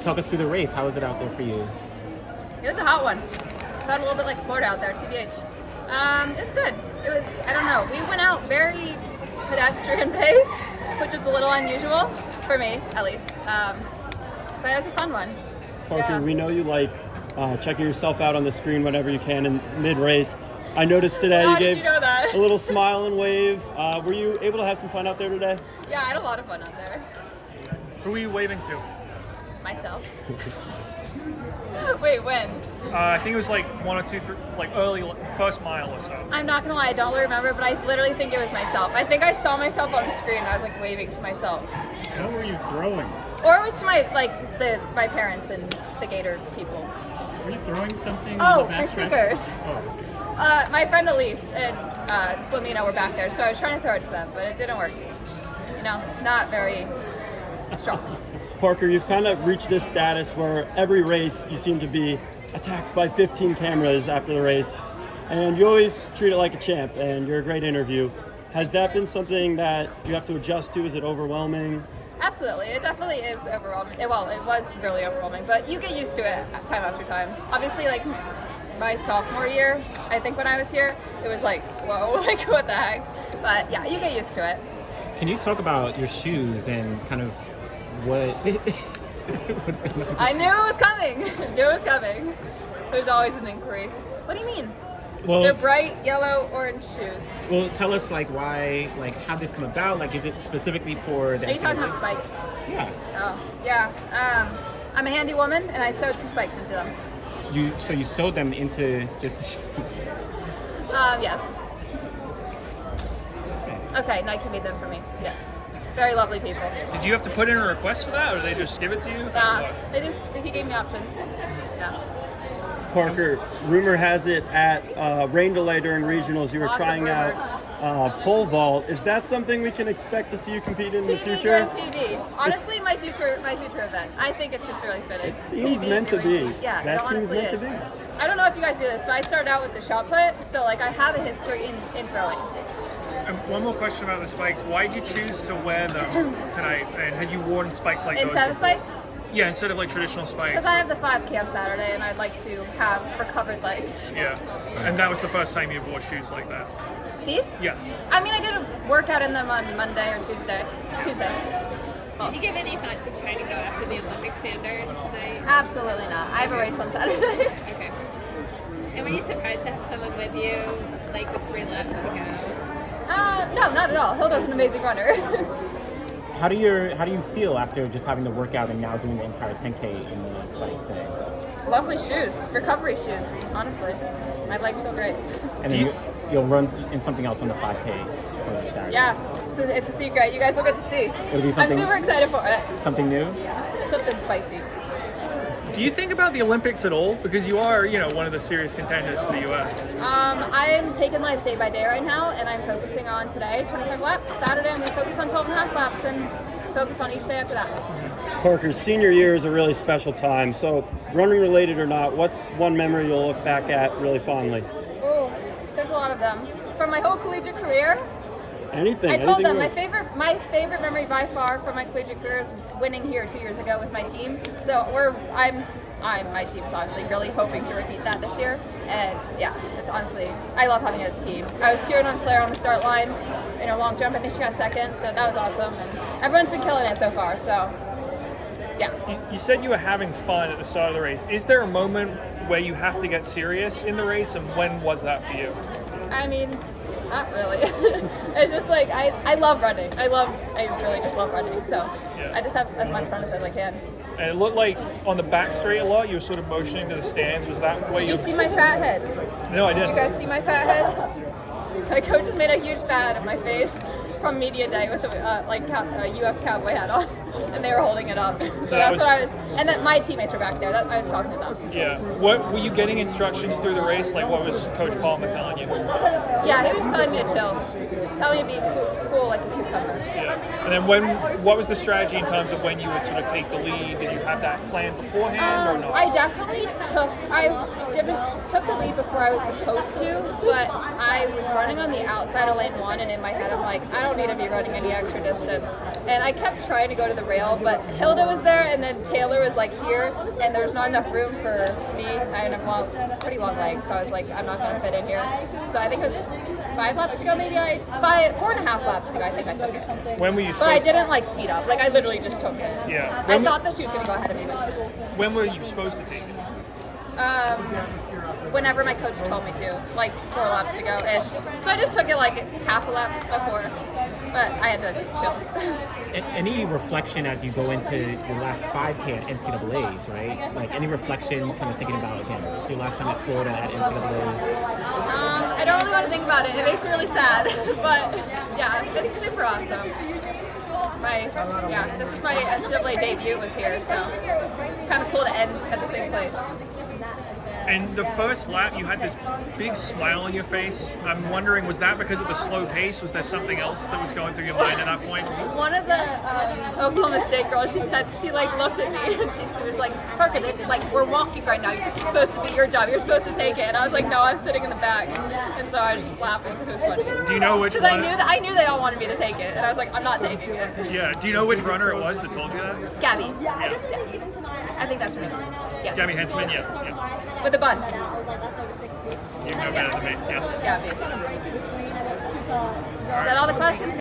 Talk us through the race. How was it out there for you? It was a hot one. Felt a little bit like Florida out there, TBH. It was good. It was, I don't know, we went out very pedestrian pace, which is a little unusual for me, at least. But it was a fun one. Parker, Yeah. we know you like checking yourself out on the screen whenever you can in mid-race. I noticed today How you did gave you know that? a little smile and wave. Were you able to have some fun out there today? Yeah, I had a lot of fun out there. Who were you waving to? Myself. Wait, when? I think it was like 1 or 2, like early first mile or so. I'm not gonna lie, I don't remember, but I literally think it was myself. I think I saw myself on the screen and I was like waving to myself. What were you throwing? Or it was to my parents and the Gator people. Were you throwing something? Oh, that my stretch? stickers. Oh. My friend Elise and Flamino were back there, so I was trying to throw it to them, but it didn't work. You know, not very strong. Parker, you've kind of reached this status where every race you seem to be attacked by 15 cameras after the race, and you always treat it like a champ, and you're a great interview. Has that been something that you have to adjust to? Is it overwhelming? Absolutely, it definitely is overwhelming. Well, it was really overwhelming, but you get used to it time after time. Obviously, like my sophomore year, I think when I was here, it was like, whoa, like what the heck? But yeah, you get used to it. Can you talk about your shoes and kind of what what's going on? I knew it was coming. Knew it was coming. There's always an inquiry. What do you mean? Well, They're bright yellow, orange shoes. well, tell us like why, like how this come about. Like, is it specifically for the? Are you talking NCAA? about spikes? Yeah. Oh, yeah. I'm a handy woman, and I sewed some spikes into them. So you sewed them into just the shoes. Yes. Okay, Nike made them for me. Yes. Very lovely people. Did you have to put in a request for that, or did they just give it to you? He gave me options. Yeah. Parker, rumor has it at rain delay during regionals you were Lots of trying out pole vault. Is that something we can expect to see you compete in the PV future? and PV. Honestly, my future event. I think it's just really fitting. It seems PV meant to doing be. Yeah, That it seems honestly meant is. to be. I don't know if you guys do this, but I started out with the shot put, so like I have a history in throwing. And one more question about the spikes. Why did you choose to wear them tonight? And had you worn spikes like Instead those of before? spikes? Yeah, instead of like traditional spikes. Because I have the 5K on Saturday, and I'd like to have recovered legs. Yeah, and that was the first time you wore shoes like that. These? Yeah. I mean, I did a workout in them on Monday or Tuesday. Did you give any thought to trying to go after the Olympic standard tonight? Absolutely not. I have a race on Saturday. Okay. And were you surprised to have someone with you, like with 3 laps to go? No, not at all. Hilda's an amazing runner. How do you feel after just having the workout and now doing the entire 10K in the spikes today? Lovely shoes. Recovery shoes, honestly. My legs feel great. And then you'll run in something else on the 5K for Saturday. Yeah, it's a secret. You guys will get to see. It'll be I'm something, super excited for it. something new? Something spicy. Do you think about the Olympics at all? Because you are, one of the serious contenders for the U.S. I'm taking life day by day right now, and I'm focusing on today, 25 laps. Saturday, I'm going to focus on 12.5 laps and focus on each day after that. Parker's senior year is a really special time. So, running related or not, what's one memory you'll look back at really fondly? Oh, there's a lot of them. From my whole collegiate career, Anything. I told them anything my favorite memory by far from my collegiate career is winning here 2 years ago with my team. So my team is obviously really hoping to repeat that this year. And yeah, it's honestly, I love having a team. I was cheering on Claire on the start line in a long jump. I think she got second, so that was awesome. And everyone's been killing it so far. So yeah. You said you were having fun at the start of the race. Is there a moment where you have to get serious in the race, and when was that for you? I mean, not really. It's just like I love running. I really just love running. So Yeah. I just have as much fun as I can. And it looked like on the back straight a lot, you were sort of motioning to the stands. Was that what Did you see my fat head? No, I Did didn't. you guys see my fat head? My coach has made a huge fat of my face from media day with a UF cowboy hat on, and they were holding it up. So that's what I was. And then my teammates were back there. I was talking to them. Yeah. What were you getting instructions through the race? Like, what was Coach Palmer telling you? Yeah, he was just telling me to chill. tell me to be cool like a cucumber. Yeah. And then what was the strategy in terms of when you would sort of take the lead? Did you have that plan beforehand or not? I definitely took the lead before I was supposed to, but I was running on the outside of lane 1, and in my head I'm like, I don't need to be running any extra distance. And I kept trying to go to the rail, but Hilda was there, and then Taylor was like here, and there was not enough room for me. I had a pretty long legs, so I was like, I'm not going to fit in here. So I think it was 5 laps to go, maybe 4.5 laps to go, I think I took it. When were you But supposed I didn't like speed up. Like I literally just took it. Yeah. I thought that she was going to go ahead of me, but she didn't. When were you supposed to take it? Whenever my coach told me to, like 4 laps to go-ish. So I just took it like half a lap before, but I had to chill. Any reflection as you go into your last 5K at NCAA's, right? Like any reflection kind of thinking about, again, it's your last time at Florida at NCAA's? I don't really want to think about it. It makes me really sad, but yeah, it's super awesome. This was my NCAA debut was here, so it's kind of cool to end at the same place. And the first lap, you had this big smile on your face. I'm wondering, was that because of the slow pace? Was there something else that was going through your mind at that point? One of the Oklahoma State girls, she like looked at me and she was like, Parker, like we're walking right now. This is supposed to be your job. You're supposed to take it. And I was like, no, I'm sitting in the back. And so I was just laughing because it was funny. Do you know which one? Because I knew they all wanted me to take it, and I was like, I'm not taking it. Yeah. Do you know which runner it was that told you that? Gabby. Yeah. I think that's her name. Yes. Gabby Hensman. Yeah. With a bun. You know better than me. Yeah. Gabby. Is that all the questions?